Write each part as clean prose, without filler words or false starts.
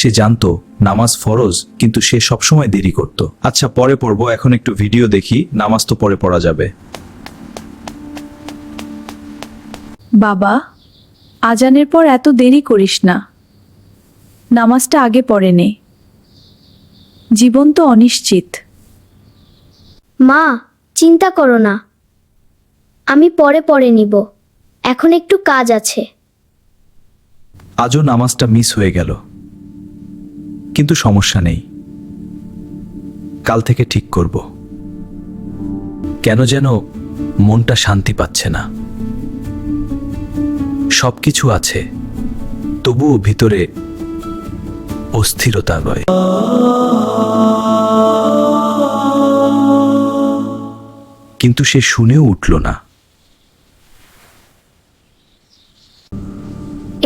সে জানতো নামাজ ফরজ, কিন্তু সে সবসময় দেরি করত। আচ্ছা, পরে পড়বো, এখন একটু ভিডিও দেখি, নামাজ তো পরে পড়া যাবে। বাবা, আজানের পর এত দেরি করিস না, নামাজটা আগে পড়ে নে, জীবন তো অনিশ্চিত। মা, চিন্তা করো না, আমি পরে পড়ে নিব, এখন একটু কাজ আছে। আজও নামাজটা মিস হয়ে গেল, কিন্তু সমস্যা নেই, কাল থেকে ঠিক করব। কেন যেন মনটা শান্তি পাচ্ছে না। সবকিছু আছে, তবুও ভিতরে অস্থিরতা রয়। কিন্তু সে শুনেও উঠল না।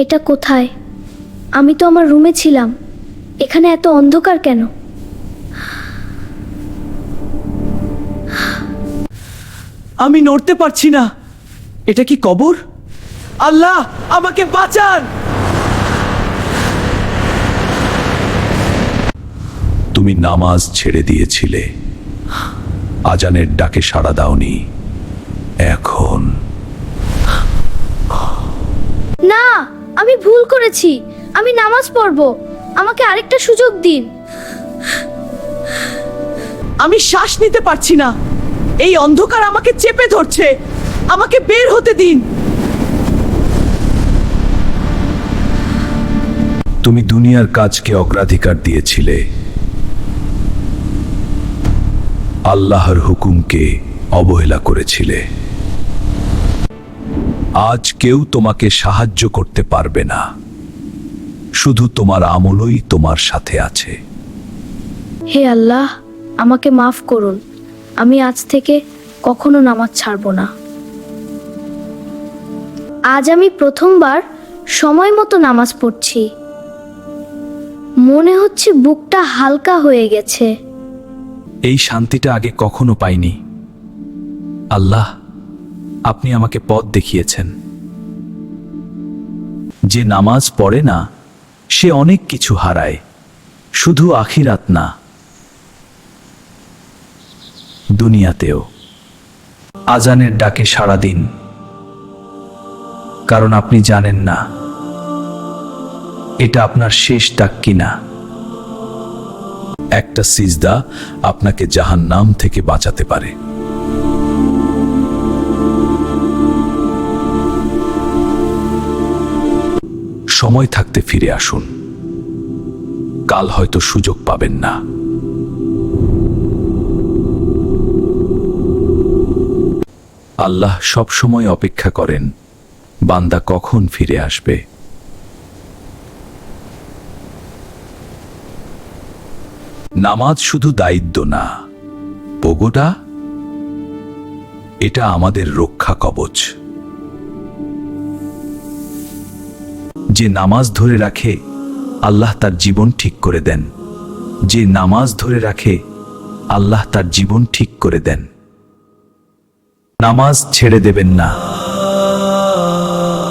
এটা কোথায়? আমি তো আমার রুমে ছিলাম, এখানে এত অন্ধকার কেন? আমি নড়তে পারছি না, এটা কি কবর? আল্লাহ, আমাকে বাঁচান! তুমি নামাজ ছেড়ে দিয়েছিলে, আজানের ডাকে সাড়া দাওনি, এখন না, আমি ভুল করেছি, আমি নামাজ পড়ব, আমাকে আরেকটা সুযোগ দিন। আমি শ্বাস নিতে পারছি না, এই অন্ধকার আমাকে চেপে ধরছে, আমাকে বের হতে দিন। তুমি দুনিয়ার কাজকে অগ্রাধিকার দিয়েছিলে, আল্লাহর হুকুমকে অবহেলা করেছিলে। আজ কেউ তোমাকে সাহায্য করতে পারবে না, শুধু তোমার আমলই তোমার সাথে আছে। হে আল্লাহ, আমাকে মাফ করুন, আমি আজ থেকে কখনো নামাজ ছাড়ব না। আজ আমি প্রথমবার সময় মতো নামাজ পড়ছি, মনে হচ্ছে বুকটা হালকা হয়ে গেছে। এই শান্তিটা আগে কখনো পাইনি। আল্লাহ, আপনি আমাকে পথ দেখিয়েছেন। যে নামাজ পড়ে না সে অনেক কিছু হারায়, শুধু আখিরাত না, দুনিয়াতেও। আজানের ডাকে সাড়া দিন, কারণ আপনি জানেন না এটা আপনার শেষ ডাক কিনা। একটা সিজদা আপনাকে জাহান্নাম থেকে বাঁচাতে পারে। সময় থাকতে ফিরে আসুন, কাল হয়তো সুযোগ পাবেন না। আল্লাহ সব সময় অপেক্ষা করেন বান্দা কখন ফিরে আসবে। নামাজ শুধু দায়িত্ব না, পগোটা, এটা আমাদের রক্ষা কবচ। যে নামাজ ধরে রাখে আল্লাহ তার জীবন ঠিক করে দেন। যে নামাজ ধরে রাখে আল্লাহ তার জীবন ঠিক করে দেন। নামাজ ছেড়ে দেবেন না,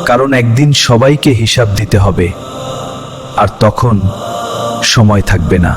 কারণ একদিন সবাইকে হিসাব দিতে হবে, আর তখন সময় থাকবে না।